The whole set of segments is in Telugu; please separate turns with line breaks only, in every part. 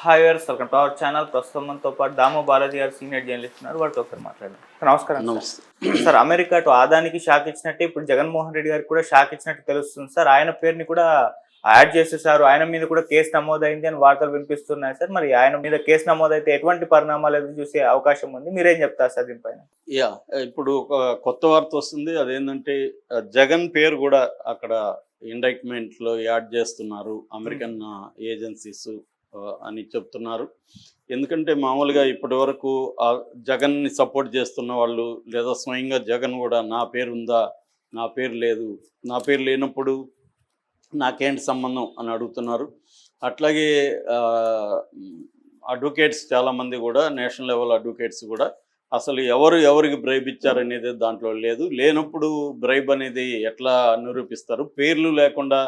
Hi viewers, welcome to our channel. ప్రస్తుతం మనతో పాటు దాము బాలాజీ గారు సీనియర్ జర్నలిస్ట్ ఉన్నారు. వారితో ఒకసారి మాట్లాడదాం. నమస్కారం సార్.
నమస్తే.
సార్, అమెరికా అటు ఆదానికి షాక్ ఇచ్చినట్టే ఇప్పుడు జగన్మోహన్ రెడ్డి గారికి కూడా షాక్ ఇచ్చినట్టు తెలుస్తుంది సార్. ఆయన పేరుని కూడా యాడ్ చేసేసారు. ఆయన మీద కూడా కేసు నమోదైంది అని వార్తలు వినిపిస్తున్నాయి సార్. మరి ఆయన మీద కేసు నమోదైతే ఎటువంటి పరిణామాలు ఎదురు చూసే అవకాశం ఉంది? మీరేం చెప్తారు సార్ దీనిపైన?
యా ఇప్పుడు ఒక కొత్త వార్త వస్తుంది. అదేంటంటే జగన్ పేరు కూడా అక్కడ ఇండైట్మెంట్ లో యాడ్ చేస్తున్నారు అమెరికన్ ఏజెన్సీస్ అని చెప్తున్నారు. ఎందుకంటే మామూలుగా ఇప్పటి వరకు జగన్ని సపోర్ట్ చేస్తున్న వాళ్ళు లేదా స్వయంగా జగన్ కూడా నా పేరు ఉందా, నా పేరు లేదు, నా పేరు లేనప్పుడు నాకేంటి సంబంధం అని అడుగుతున్నారు. అట్లాగే అడ్వకేట్స్ చాలామంది కూడా నేషనల్ లెవెల్ అడ్వకేట్స్ కూడా అసలు ఎవరికి బ్రైబ్ ఇచ్చారనేది దాంట్లో లేనప్పుడు బ్రైబ్ అనేది ఎట్లా నిరూపిస్తారు, పేర్లు లేకుండా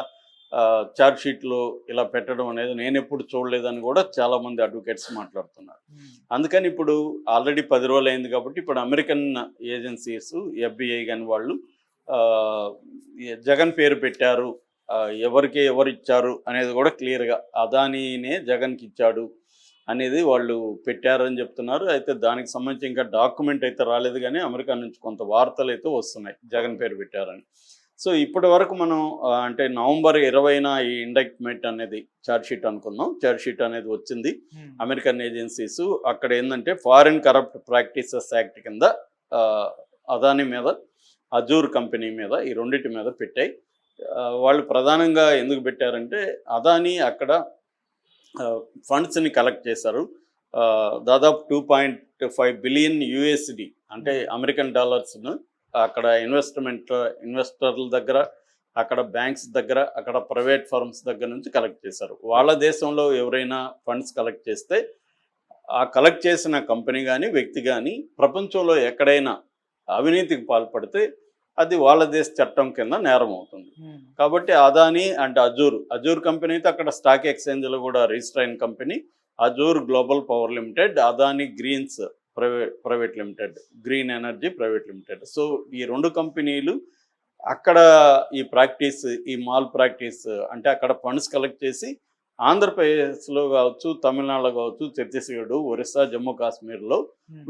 ఛార్జ్ షీట్లో ఇలా పెట్టడం అనేది నేను ఎప్పుడు చూడలేదని కూడా చాలామంది అడ్వకేట్స్ మాట్లాడుతున్నారు. అందుకని ఇప్పుడు ఆల్రెడీ 10 రోజులు అయింది కాబట్టి ఇప్పుడు అమెరికన్ ఏజెన్సీస్ FBI కానీ వాళ్ళు జగన్ పేరు పెట్టారు, ఎవరు ఇచ్చారు అనేది కూడా క్లియర్గా అదానీనే జగన్కి ఇచ్చాడు అనేది వాళ్ళు పెట్టారని చెప్తున్నారు. అయితే దానికి సంబంధించి ఇంకా డాక్యుమెంట్ అయితే రాలేదు, కానీ అమెరికా నుంచి కొంత వార్తలు అయితే వస్తున్నాయి జగన్ పేరు పెట్టారని. సో ఇప్పటి వరకు మనం అంటే నవంబర్ 20న ఈ ఇండక్ట్మెంట్ అనేది ఛార్జ్ షీట్ అనుకుందాం, ఛార్జ్ షీట్ అనేది వచ్చింది అమెరికన్ ఏజెన్సీస్. అక్కడ ఏంటంటే ఫారిన్ కరప్ట్ ప్రాక్టీసెస్ యాక్ట్ కింద అదానీ మీద, అజూర్ కంపెనీ మీద, ఈ రెండింటి మీద పెట్టాయి. వాళ్ళు ప్రధానంగా ఎందుకు పెట్టారంటే అదానీ అక్కడ ఫండ్స్ని కలెక్ట్ చేశారు. దాదాపు 2.5 బిలియన్ USD అంటే అమెరికన్ డాలర్స్ను అక్కడ ఇన్వెస్టర్ల దగ్గర, అక్కడ బ్యాంక్స్ దగ్గర, అక్కడ ప్రైవేట్ ఫర్మ్స్ దగ్గర నుంచి కలెక్ట్ చేశారు. వాళ్ళ దేశంలో ఎవరైనా ఫండ్స్ కలెక్ట్ చేస్తే ఆ కలెక్ట్ చేసిన కంపెనీ కానీ వ్యక్తి కానీ ప్రపంచంలో ఎక్కడైనా అవినీతికి పాల్పడితే అది వాళ్ళ దేశ చట్టం కింద నేరం అవుతుంది. కాబట్టి అదానీ అండ్ అజూర్ కంపెనీ అయితే అక్కడ స్టాక్ ఎక్స్చేంజ్లో కూడా రిజిస్టర్ అయిన company Azure Global Power Limited, Adani Greens Private Limited, Green Energy Private Limited. So ఈ రెండు కంపెనీలు అక్కడ ఈ మాల్ ప్రాక్టీస్ అంటే అక్కడ ఫండ్స్ కలెక్ట్ చేసి ఆంధ్రప్రదేశ్లో కావచ్చు, తమిళనాడులో కావచ్చు, ఛత్తీస్గఢ్, ఒరిస్సా, జమ్మూ కాశ్మీర్లో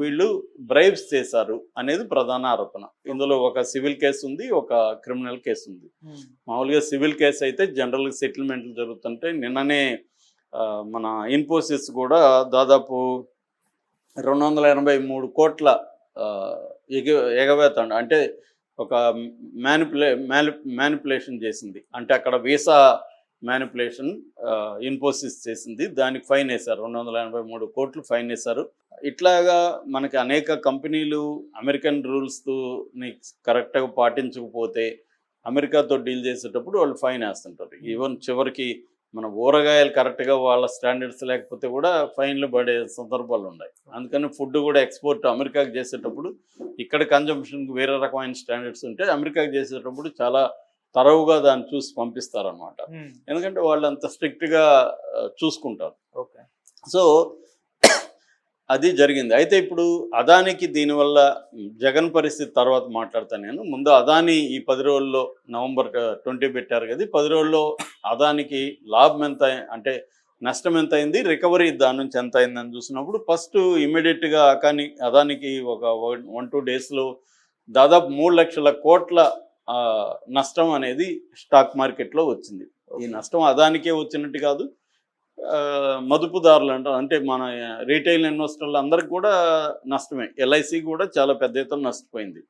వీళ్ళు బ్రైబ్స్ చేశారు అనేది ప్రధాన ఆరోపణ. ఇందులో ఒక సివిల్ కేసు ఉంది, ఒక క్రిమినల్ కేసు ఉంది. మామూలుగా సివిల్ కేసు అయితే జనరల్గా సెటిల్మెంట్లు జరుగుతుంటే నిన్ననే మన ఇన్ఫోసిస్ కూడా దాదాపు 283 కోట్ల ఎగవేత అంటే ఒక మ్యానిపులేషన్ చేసింది. అంటే అక్కడ వీసా మ్యానిపులేషన్ ఇన్ఫోసిస్ చేసింది, దానికి ఫైన్ వేశారు, 283 కోట్లు ఫైన్ వేశారు. ఇట్లాగా మనకి అనేక కంపెనీలు అమెరికన్ రూల్స్తో కరెక్ట్గా పాటించకపోతే అమెరికాతో డీల్ చేసేటప్పుడు వాళ్ళు ఫైన్ వేస్తుంటారు. ఈవెన్ చివరికి మన ఊరగాయలు కరెక్ట్గా వాళ్ళ స్టాండర్డ్స్ లేకపోతే కూడా ఫైన్లు పడే సందర్భాలు ఉన్నాయి. అందుకని ఫుడ్ కూడా ఎక్స్పోర్ట్ అమెరికాకి చేసేటప్పుడు ఇక్కడ కన్జంప్షన్కి వేరే రకమైన స్టాండర్డ్స్ ఉంటే అమెరికాకి చేసేటప్పుడు చాలా తరవుగా దాన్ని చూసి పంపిస్తారనమాట. ఎందుకంటే వాళ్ళు అంత స్ట్రిక్ట్గా చూసుకుంటారు. సో అది జరిగింది. అయితే ఇప్పుడు అదానికి దీనివల్ల జగన్ పరిస్థితి తర్వాత మాట్లాడతాను నేను. ముందు అదాని ఈ 10 రోజుల్లో నవంబర్ 20 పెట్టారు కదా, 10 రోజుల్లో అదానికి లాభం ఎంత అంటే నష్టం ఎంత అయింది, రికవరీ దాని నుంచి ఎంత అయిందని చూసినప్పుడు ఫస్ట్ ఇమ్మీడియట్గా అదానికి ఒక 1-2 డేస్లో దాదాపు 3 లక్షల కోట్ల నష్టం అనేది స్టాక్ మార్కెట్లో వచ్చింది. ఈ నష్టం అదానికే వచ్చినట్టు కాదు, మదుపుదారులు అంటారు, అంటే మన రీటైల్ ఇన్వెస్టర్లు అందరికి కూడా నష్టమే. LIC కూడా చాలా పెద్ద ఎత్తున నష్టపోయింది.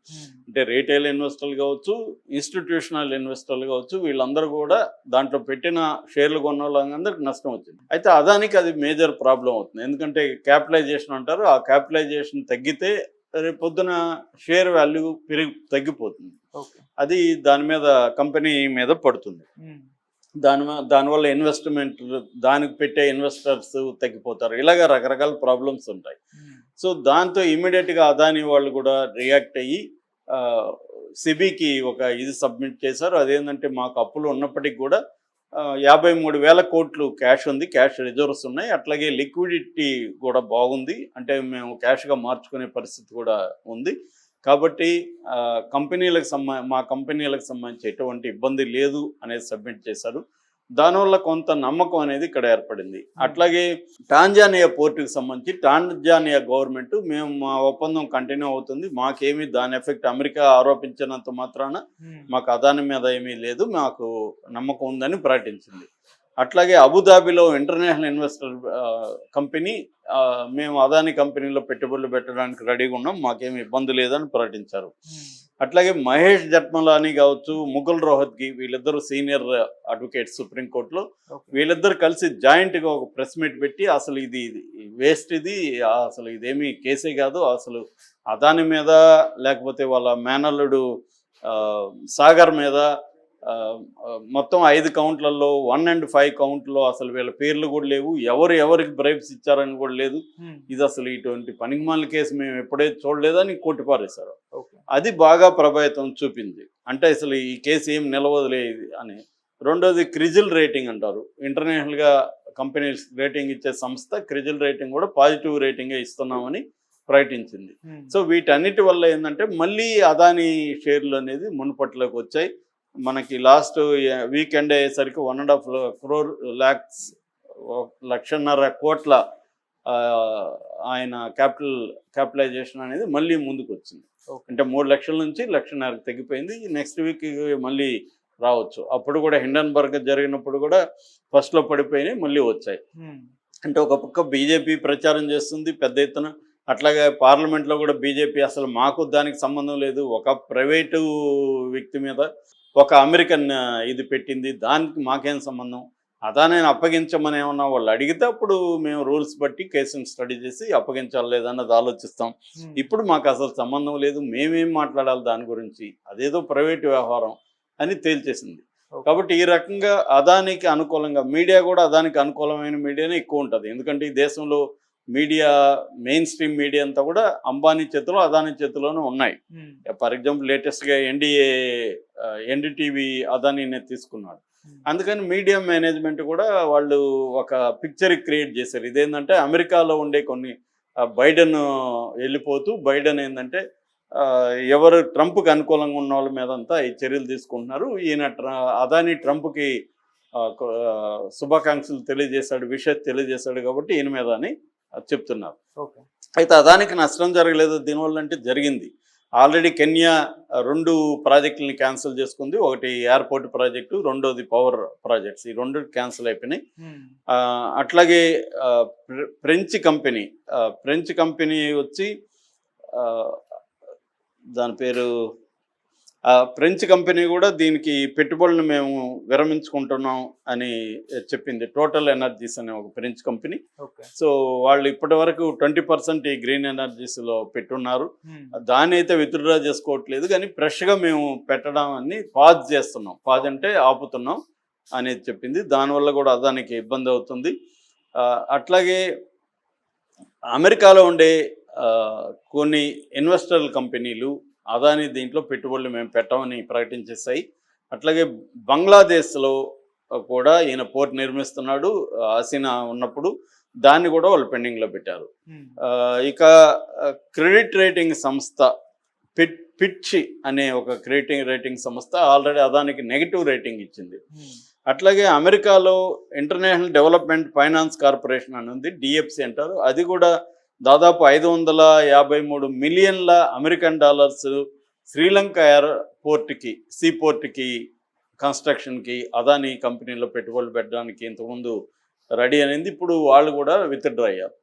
అంటే రీటైల్ ఇన్వెస్టర్లు కావచ్చు, ఇన్స్టిట్యూషనల్ ఇన్వెస్టర్లు కావచ్చు, వీళ్ళందరూ కూడా దాంట్లో పెట్టిన షేర్లు కొన్న వాళ్ళందరికీ నష్టం వచ్చింది. అయితే అదానికి అది మేజర్ ప్రాబ్లం అవుతుంది. ఎందుకంటే క్యాపిటలైజేషన్ అంటారు, ఆ క్యాపిటలైజేషన్ తగ్గితే రేపు పొద్దున షేర్ వాల్యూ తగ్గిపోతుంది. అది దాని మీద కంపెనీ మీద పడుతుంది. దానివల్ల ఇన్వెస్ట్మెంట్, దానికి పెట్టే ఇన్వెస్టర్స్ తగ్గిపోతారు. ఇలాగ రకరకాల ప్రాబ్లమ్స్ ఉంటాయి. సో దాంతో ఇమ్మీడియట్గా అదానీ వాళ్ళు కూడా రియాక్ట్ అయ్యి సిబికి ఒక ఇది సబ్మిట్ చేశారు. అదేంటంటే మాకు అప్పులు ఉన్నప్పటికీ కూడా 53,000 కోట్లు క్యాష్ ఉంది, క్యాష్ రిజర్వ్స్ ఉన్నాయి, అట్లాగే లిక్విడిటీ కూడా బాగుంది, అంటే మేము క్యాష్గా మార్చుకునే పరిస్థితి కూడా ఉంది. కాబట్టి మా కంపెనీలకు సంబంధించి ఎటువంటి ఇబ్బంది లేదు అనేది సబ్మిట్ చేశారు. దానివల్ల కొంత నమ్మకం అనేది ఇక్కడ ఏర్పడింది. అట్లాగే టాంజానియా పోర్టుకి సంబంధించి టాంజానియా గవర్నమెంట్ మేము మా ఒప్పందం కంటిన్యూ అవుతుంది, మాకేమీ దాని ఎఫెక్ట్ అమెరికా ఆరోపించినంత మాత్రాన మాకు అదాని మీద ఏమీ లేదు, మాకు నమ్మకం ఉందని ప్రకటించింది. అట్లాగే అబుదాబిలో ఇంటర్నేషనల్ ఇన్వెస్టర్ కంపెనీ మేము అదాని కంపెనీలో పెట్టుబడులు పెట్టడానికి రెడీగా ఉన్నాం, మాకేమి ఇబ్బంది లేదని ప్రకటించారు. అట్లాగే మహేష్ జట్మలాని కావచ్చు, ముకుల్ రోహత్గి, వీళ్ళిద్దరు సీనియర్ అడ్వకేట్స్ సుప్రీంకోర్టులో, వీళ్ళిద్దరు కలిసి జాయింట్గా ఒక ప్రెస్ మీట్ పెట్టి అసలు ఇది వేస్ట్, ఇది అసలు ఇదేమీ కేసే కాదు, అసలు అదాని మీద లేకపోతే వాళ్ళ మేనల్లుడు సాగర్ మీద మొత్తం 5 కౌంట్లలో 1 and 5 కౌంట్లో అసలు వీళ్ళ పేర్లు కూడా లేవు, ఎవరికి బ్రైబ్స్ ఇచ్చారని కూడా లేదు, ఇది అసలు ఇటువంటి పనికిమాలిన కేసు మేము ఎప్పుడైతే చూడలేదని కొట్టిపారేశారు. అది బాగా ప్రభావితం చూపింది. అంటే అసలు ఈ కేసు ఏం నిలవదులేదు అని. రెండోది క్రిజిల్ రేటింగ్ అంటారు, ఇంటర్నేషనల్గా కంపెనీస్ రేటింగ్ ఇచ్చే సంస్థ క్రిజిల్ రేటింగ్ కూడా పాజిటివ్ రేటింగే ఇస్తున్నామని ప్రకటించింది. సో వీటన్నిటి వల్ల ఏంటంటే మళ్ళీ అదాని షేర్లు అనేది మునుపట్లోకి వచ్చాయి. మనకి లాస్ట్ వీకెండ్ అయ్యేసరికి 1.5 crore lakhs 1.5 కోట్ల ఆయన క్యాపిటలైజేషన్ అనేది మళ్ళీ ముందుకు వచ్చింది. అంటే 3 లక్షల నుంచి 1.5 లక్షకి తగ్గిపోయింది. నెక్స్ట్ వీక్ మళ్ళీ రావచ్చు. అప్పుడు కూడా హిండన్బర్గ్ జరిగినప్పుడు కూడా ఫస్ట్లో పడిపోయినాయి, మళ్ళీ వచ్చాయి. అంటే ఒక పక్క బీజేపీ ప్రచారం చేస్తుంది పెద్ద ఎత్తున, అట్లాగే పార్లమెంట్లో కూడా బీజేపీ అసలు మాకు దానికి సంబంధం లేదు, ఒక ప్రైవేటు వ్యక్తి మీద ఒక అమెరికన్ ఇది పెట్టింది, దానికి మాకేం సంబంధం, అదాని అప్పగించమని ఏమన్నా వాళ్ళు అడిగితే అప్పుడు మేము రూల్స్ బట్టి కేసును స్టడీ చేసి అప్పగించాలి లేదన్నది ఆలోచిస్తాం. ఇప్పుడు మాకు అసలు సంబంధం లేదు, మేమేం మాట్లాడాలి దాని గురించి, అదేదో ప్రైవేటు వ్యవహారం అని తేల్చేసింది. కాబట్టి ఈ రకంగా అదానికి అనుకూలంగా మీడియా కూడా అదానికి అనుకూలమైన మీడియానే ఎక్కువ ఉంటుంది. ఎందుకంటే ఈ దేశంలో మీడియా మెయిన్ స్ట్రీమ్ మీడియా అంతా కూడా అంబానీ చేతిలో అదాని చేతిలోనే ఉన్నాయి. ఫర్ ఎగ్జాంపుల్ లేటెస్ట్గా ఎన్డీటీవీ అదానినే తీసుకున్నాడు. అందుకని మీడియా మేనేజ్మెంట్ కూడా వాళ్ళు ఒక పిక్చర్ క్రియేట్ చేశారు. ఇదేంటంటే అమెరికాలో ఉండే కొన్ని బైడెన్ వెళ్ళిపోతూ బైడెన్ ఏంటంటే ఎవరు ట్రంప్కి అనుకూలంగా ఉన్న వాళ్ళ మీద అంతా ఈ చర్యలు తీసుకుంటున్నారు, ఈయన అదాని ట్రంప్కి శుభాకాంక్షలు తెలియజేశాడు, విషయం తెలియజేశాడు కాబట్టి ఈయన మీద అని చెప్తున్నారు. అయితే అదానికి నష్టం జరగలేదు దీనివల్ల అంటే జరిగింది. ఆల్రెడీ కెన్యా 2 ప్రాజెక్టులని క్యాన్సిల్ చేసుకుంది, ఒకటి ఎయిర్పోర్ట్ ప్రాజెక్టు, రెండోది పవర్ ప్రాజెక్ట్స్, ఈ 2 క్యాన్సిల్ అయిపోయినాయి. అట్లాగే ఫ్రెంచ్ కంపెనీ వచ్చి దాని పేరు ఫ్రెంచ్ కంపెనీ కూడా దీనికి పెట్టుబడులను మేము విరమించుకుంటున్నాం అని చెప్పింది. టోటల్ ఎనర్జీస్ అనే ఒక ఫ్రెంచ్ కంపెనీ. సో వాళ్ళు ఇప్పటి వరకు 20% ఈ గ్రీన్ ఎనర్జీస్లో పెట్టున్నారు, దాన్ని అయితే విత్డ్రా చేసుకోవట్లేదు, కానీ ఫ్రెష్గా మేము పెట్టడం అని పాజ్ చేస్తున్నాం, పాజ్ అంటే ఆపుతున్నాం అనేది చెప్పింది. దానివల్ల కూడా అదానికి ఇబ్బంది అవుతుంది. అట్లాగే అమెరికాలో ఉండే కొన్ని ఇన్వెస్టర్ కంపెనీలు అదాని దీంట్లో పెట్టుబడులు మేము పెట్టమని ప్రకటించేస్తాయి. అట్లాగే బంగ్లాదేశ్లో కూడా ఈయన పోర్ట్ నిర్మిస్తున్నాడు, హసీనా ఉన్నప్పుడు, దాన్ని కూడా వాళ్ళు పెండింగ్లో పెట్టారు. ఇక క్రెడిట్ రేటింగ్ సంస్థ పిచ్ అనే ఒక క్రెడిట్ రేటింగ్ సంస్థ ఆల్రెడీ అదానికి నెగిటివ్ రేటింగ్ ఇచ్చింది. అట్లాగే అమెరికాలో ఇంటర్నేషనల్ డెవలప్మెంట్ ఫైనాన్స్ కార్పొరేషన్ అని ఉంది, డిఎఫ్సి అంటారు, అది కూడా దాదాపు 553 మిలియన్ల అమెరికన్ డాలర్స్ శ్రీలంక ఎయిర్పోర్ట్కి సీపోర్ట్కి కన్స్ట్రక్షన్కి అదాని కంపెనీలో పెట్టుబడులు పెట్టడానికి ఇంతకుముందు రెడీ అనేది, ఇప్పుడు వాళ్ళు కూడా విత్డ్రా అయ్యారు.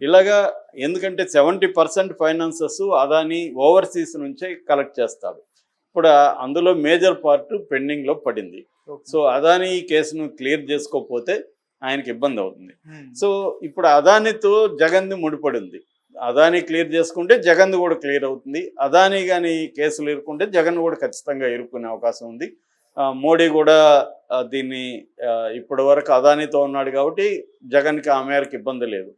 ఇలాగా ఎందుకంటే 70% ఫైనాన్సెస్ అదాని ఓవర్సీస్ నుంచే కలెక్ట్ చేస్తారు. ఇప్పుడు అందులో మేజర్ పార్ట్ పెండింగ్లో పడింది. సో అదాని ఈ కేసును క్లియర్ చేసుకోకపోతే ఆయనకి ఇబ్బంది అవుతుంది. సో ఇప్పుడు అదానితో జగన్ది ముడిపడి ఉంది, అదాని క్లియర్ చేసుకుంటే జగన్ కూడా క్లియర్ అవుతుంది, అదాని కానీ కేసులు ఇరుక్కుంటే జగన్ కూడా ఖచ్చితంగా ఇరుక్కునే అవకాశం ఉంది. మోడీ కూడా దీన్ని ఇప్పటి వరకు అదానితో ఉన్నాడు కాబట్టి జగన్కి ఆ మేరకు ఇబ్బంది లేదు.